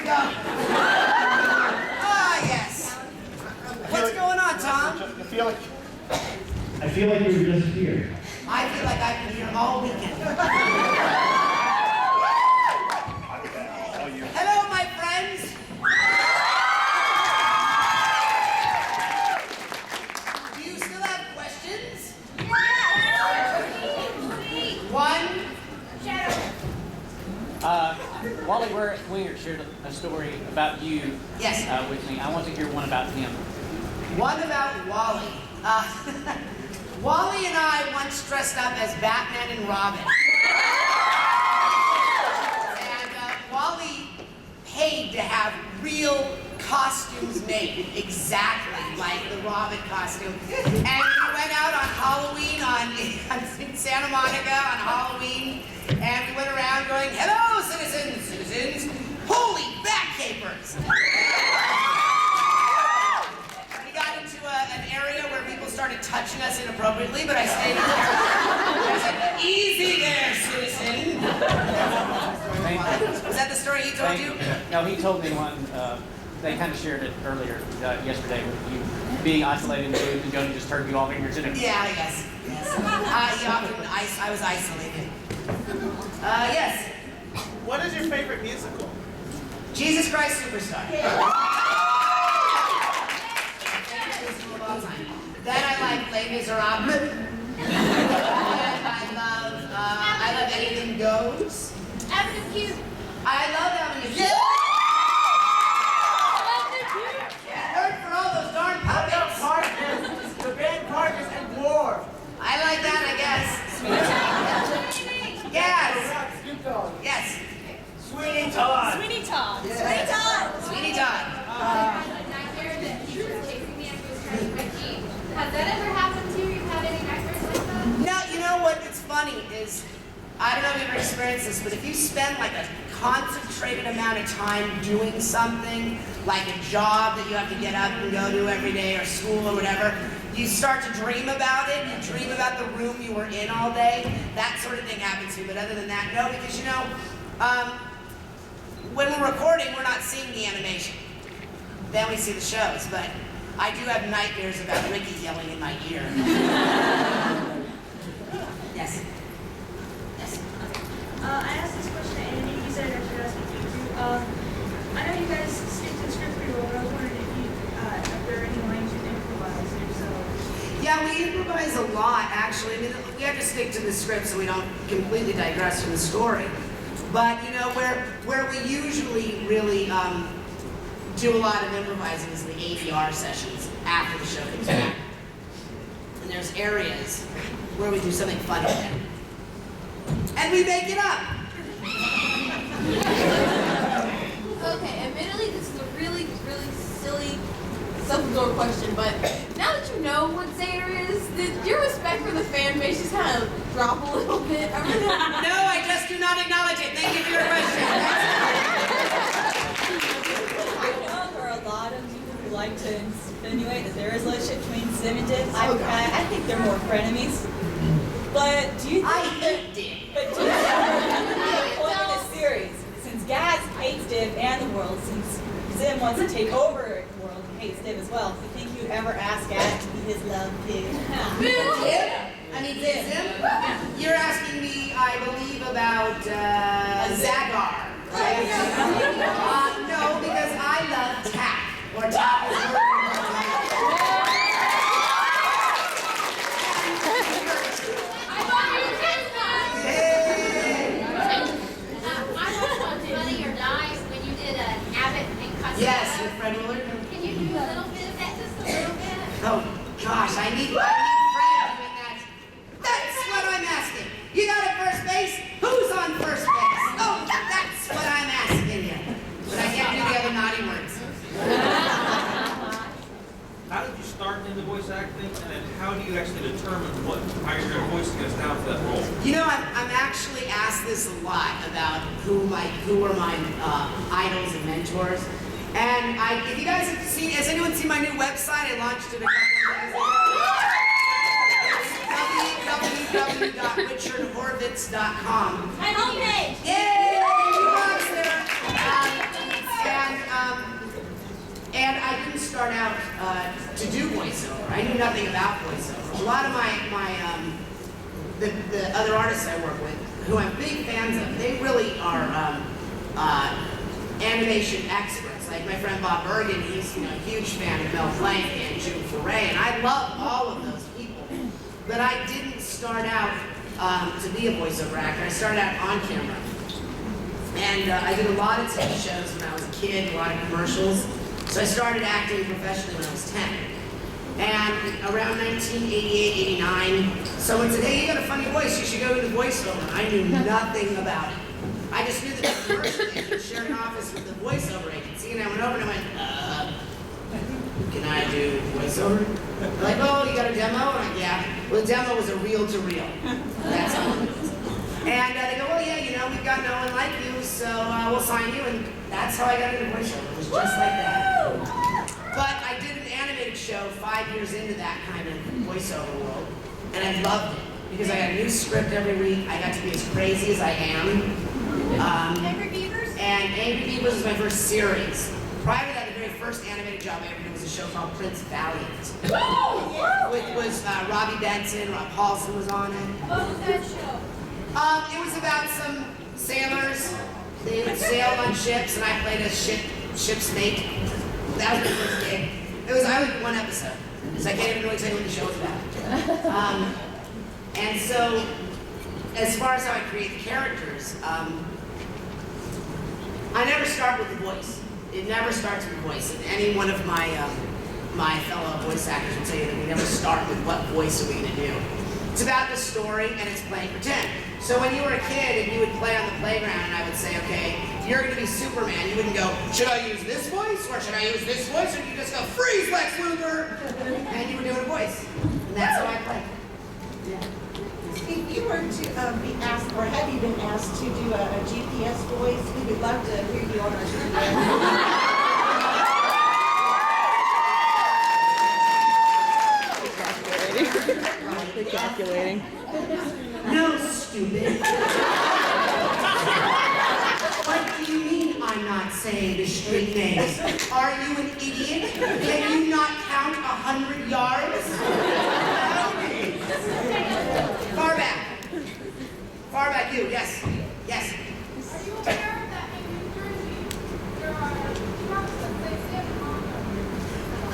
we go. Ah, yes. What's going on, Tom? I feel like you were just here. I feel like I've been here all weekend. Hello, my friends. Do you still have questions? One. Wally Winger shared a story about you Yes. with me. I want to hear one about him. One about Wally. Wally and I once dressed up as Batman and Robin. And Wally paid to have real costumes made, exactly like the Robin costume. And we went out on Halloween in Santa Monica on Halloween, and we went around going, "Hello, citizens, holy bat capers!" We got into an area where people started touching us inappropriately, but I stayed there. I said, "Easy there, citizen." Was that the story he told you? No, he told me one. They kind of shared it earlier yesterday with you being isolated in the booth, and Jody just turned you off and you're sitting. Yeah, yes. I was isolated. Yes. What is your favorite musical? Jesus Christ Superstar. Musical of all time. Then I like Les Miserables. And I love Anything Goes. Avenue Q. I love Avenue Q. Heard for all those darn puppets. The band Partners and War. I like that, I guess. Yes. Yes. Sweeney Todd. Sweeney Todd. Yes. Sweeney Todd. Sweeney Todd. Nightmare that he was chasing me and he was trying to my Jeep. Has that ever happened to you? You've had any nightmares like that? No, you know what? It's funny is, I don't know if you've ever experienced this, but if you spend like a concentrated amount of time doing something, like a job that you have to get up and go to every day, or school or whatever, you start to dream about it. You dream about the room you were in all day. That sort of thing happens to you. But other than that, no, because you know, when we're recording, we're not seeing the animation. Then we see the shows. But I do have nightmares about Ricky yelling in my ear. Yes. Yes. I asked this question to Andy. He said I should ask it to you too. I know you guys stick to the script pretty well, but I was wondering if there are any lines you improvise, and if so. Yeah, we improvise a lot, actually. I mean, we have to stick to the script so we don't completely digress from the story. But, you know, where we usually really do a lot of improvising is the ADR sessions after the show comes out. And there's areas where we do something funny then. And we make it up. Okay, admittedly, this is a really, really silly, self-absorbed question, but now that you know what Xander is, did your respect for the fan base just kind of drop a little bit? No, I just do not acknowledge it. Thank you for your question. I know there are a lot of people who like to insinuate that there is a relationship between Sim and Div. I think they're more frenemies. But do you think I hate Div. But do you think the point of this series, since Gaz hates Div and the world, since Zim wants to take over the world and hates Div as well, do you think you ever ask Gaz to be his love pig? Div? I mean, Div. You're asking me, I believe, about Zagar, right? No, because I love Tap. Or Tap is Yes, with Fred Willard. Can you do a little bit of that, just a little bit? Oh, gosh, I need Fred doing that. That's what I'm asking. You got a first base? Who's on first base? Oh, that's what I'm asking you. But I can't do the other naughty words. How did you start into voice acting, and then how do you actually determine how you're voicing us down for that role? You know, I'm actually asked this a lot about who are my idols and mentors. And if you guys have seen, has anyone seen my new website? I launched it a couple of days ago. www.richardhorvitz.com. My homepage! Yay! You guys there. start out to do voiceover. I knew nothing about voiceover. A lot of the other artists I work with, who I'm big fans of, they really are animation experts. Like my friend Bob Bergen, he's a huge fan of Mel Blanc and June Foray, and I love all of those people. But I didn't start out to be a voiceover actor. I started out on camera. And I did a lot of TV shows when I was a kid, a lot of commercials. So I started acting professionally when I was 10. And around 1988, 89, someone said, hey, you got a funny voice, you should go into voiceover. I knew nothing about it. I just knew that the commercial agent shared an office with the voiceover agency, and I went over and I went, can I do voiceover? They're like, oh, you got a demo? And I'm like, yeah. Well, the demo was a reel-to-reel. That's how it was. And they go, well, yeah, we've got no one like you, so we'll sign you. And that's how I got into voiceover. It was just like that. But I did an animated show 5 years into that kind of voiceover world, and I loved it because I got a new script every week. I got to be as crazy as I am. Angry Beavers? And Angry Beavers was my first series. Prior to that, the very first animated job I ever did was a show called Prince Valiant. Which was Robbie Benson, Rob Paulson was on it. What was that show? It was about some sailors. They would sail on ships, and I played a ship's mate. That was my first gig. I only did one episode, so I can't even really tell you what the show was about. And so, as far as how I create the characters, I never start with the voice. It never starts with the voice. And any one of my my fellow voice actors will tell you that we never start with what voice are we going to do. It's about the story, and it's playing pretend. So when you were a kid and you would play on the playground, and I would say, okay, you're going to be Superman, you wouldn't go, should I use this voice, or should I use this voice, or you just go, freeze, Lex Luthor, and you would do a voice. And that's how I play. If you were to be asked, or have you been asked to do a GPS voice, we would love to hear you on our show. Calculating. No, stupid. What do you mean I'm not saying the street names? Are you an idiot? Can you not count 100 yards? Far back. Far back, you. Yes. Yes. Are you aware that in New Jersey there are trucks that say Zim on them?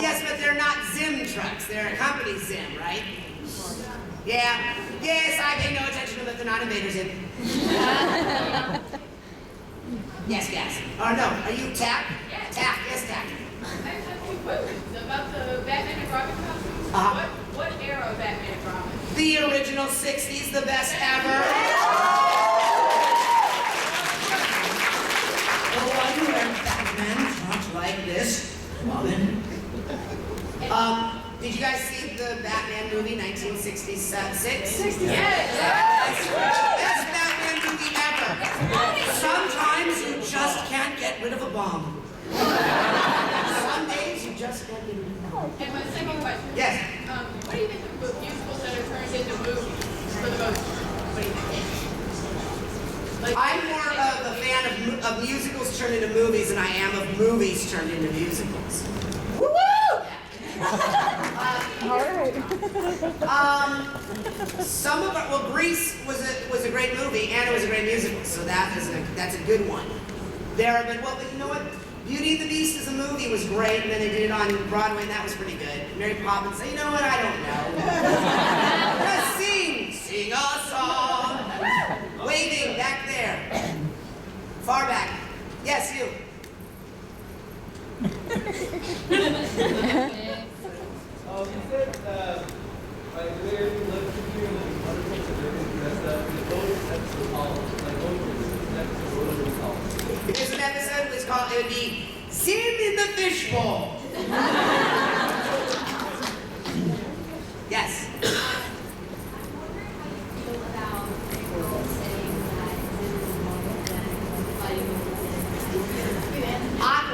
Yes, but they're not Zim trucks. They're a company Zim, right? Yeah. Yes, I pay no attention to them. They're not invaders in. Yes, gas. Or no, are you Tap? Yes. Tap, yes, Tap. I have two questions about the Batman and Robin costumes. Uh-huh. What era of Batman and Robin? The original 60s, the best ever. Oh, I knew where Batman talked like this. Robin. Did you guys see the Batman movie, 1966? Yes. Best Batman movie ever. Sometimes you just can't get rid of a bomb. Some days you just can't get rid of a bomb. And my second question. Yes. What do you think of musicals that are turned into movies for the most part? What do you think? I'm more of a fan of musicals turned into movies than I am of movies turned into musicals. Woo-woo! All right. Some of it, well, Grease was a great movie and it was a great musical, so that's a good one. There have been, well, but you know what? Beauty and the Beast as a movie was great, and then they did it on Broadway, and that was pretty good. Mary Poppins said, you know what? I don't know. Just sing a song, waving back there, far back. Yes, you. You said, by the way you look at you and other things that are dressed up, the bonus episode called, like, what would it called? There's an episode that's called, it would be Sim in the Fishbowl. Yes.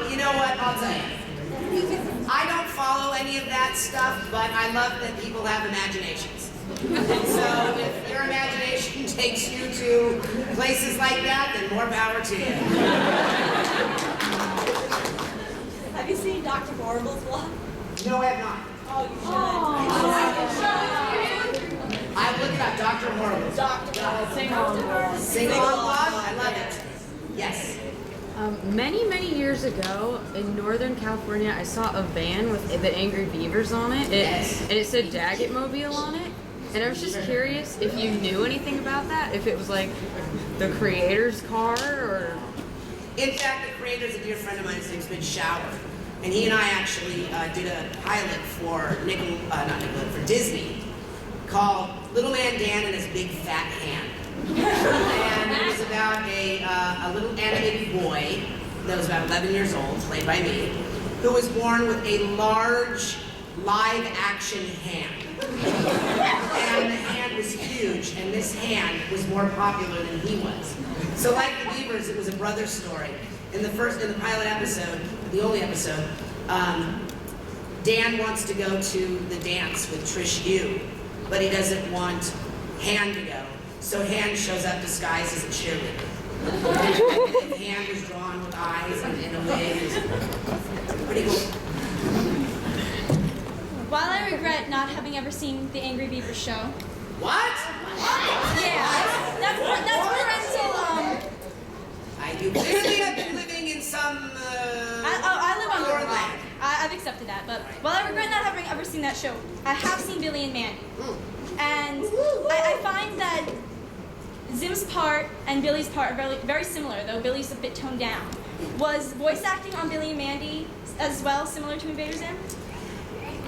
You know what, I'll tell you. I don't follow any of that stuff, but I love that people have imaginations. So if your imagination takes you to places like that, then more power to you. Have you seen Dr. Horrible's vlog? No, I have not. Oh, you should. I look it up, Dr. Horvitz. Sing along blog, I love it. Yes. Many years ago in Northern California, I saw a van with the Angry Beavers on it. And it said Daggett Mobile on it. And I was just curious if you knew anything about that, if it was like the creator's car or... In fact, the creator's a dear friend of mine, his name's Mitch Shower. And he and I actually did a pilot for for Disney called Little Man Dan and His Big Fat Hand. And it was about a little animated boy that was about 11 years old, played by me, who was born with a large live action hand. And the hand was huge, and this hand was more popular than he was. So like the Beavers, it was a brother story. In the pilot episode, the only episode, Dan wants to go to the dance with Trish Yu, but he doesn't want Han to go. So Han shows up disguised as a cheerleader. And Han was drawn with eyes and in a wig. It was pretty cool. While I regret not having ever seen the Angry Beaver show. What? Yeah, that's parental. You clearly have been living in some. I live on foreign your land. I've accepted that, but while I regret not having ever seen that show, I have seen Billy and Mandy, and I find that Zim's part and Billy's part are very similar, though Billy's a bit toned down. Was voice acting on Billy and Mandy as well similar to Invader Zim?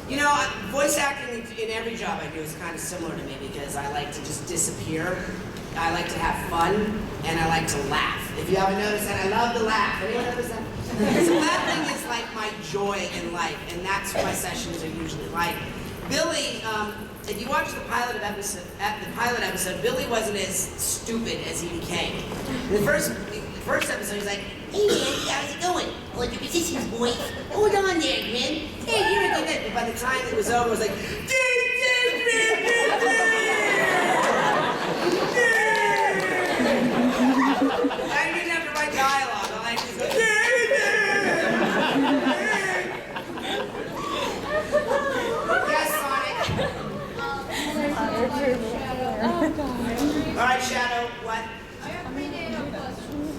You know, voice acting in every job I do is kind of similar to me because I like to just disappear. I like to have fun, and I like to laugh. If you haven't noticed that, I love to laugh. Anyone notice that? So laughing is like my joy in life, and that's what my sessions are usually like. Billy, if you watch the pilot episode, Billy wasn't as stupid as he became. In the first episode, he's like, "Hey man, how's it going? I like your positions, boy. Hold on there, man. Hey, you're a good." But by the time it was over, it was like, I didn't have to write dialogue. I like to go, yes, Sonic. All right, Shadow, what? I have 3 day-old questions.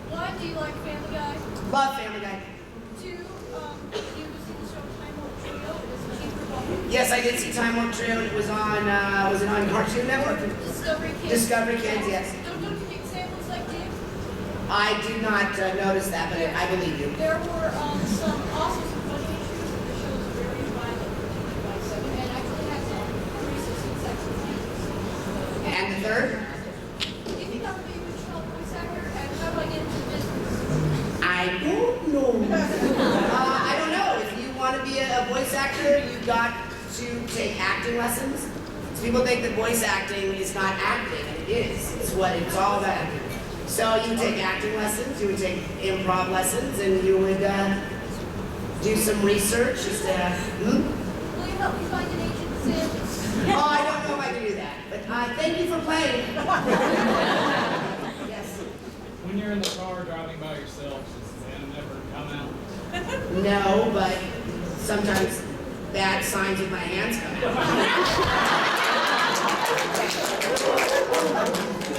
1, do you like Family Guy? Love Family Guy. 2, you see the show Time Warp Trio? Is it cheaper bucket? Yes, I did see Time Warp Trio. It was on, was it on Cartoon Network? Discovery Kids. Discovery Kids, yes. Don't you think Sam looks like Jim? I did not notice that, but I believe you. There were some funny issues. The show is very violent, and actually has some pretty sex scenes. And the third? Do you think that would be a good child voice actor? And how do I get into the business? I don't know. I don't know. If you want to be a voice actor, you've got to take acting lessons. So people think that voice acting is not acting, and it is. It's what it's all about. So you would take acting lessons, you would take improv lessons, and you would do some research as to, Will you help me find an agent, Sam? Oh, I don't know if I can do that, but thank you for playing. Yes. When you're in the car driving by yourself, does Santa never come out? No, but sometimes bad signs with my hands come out.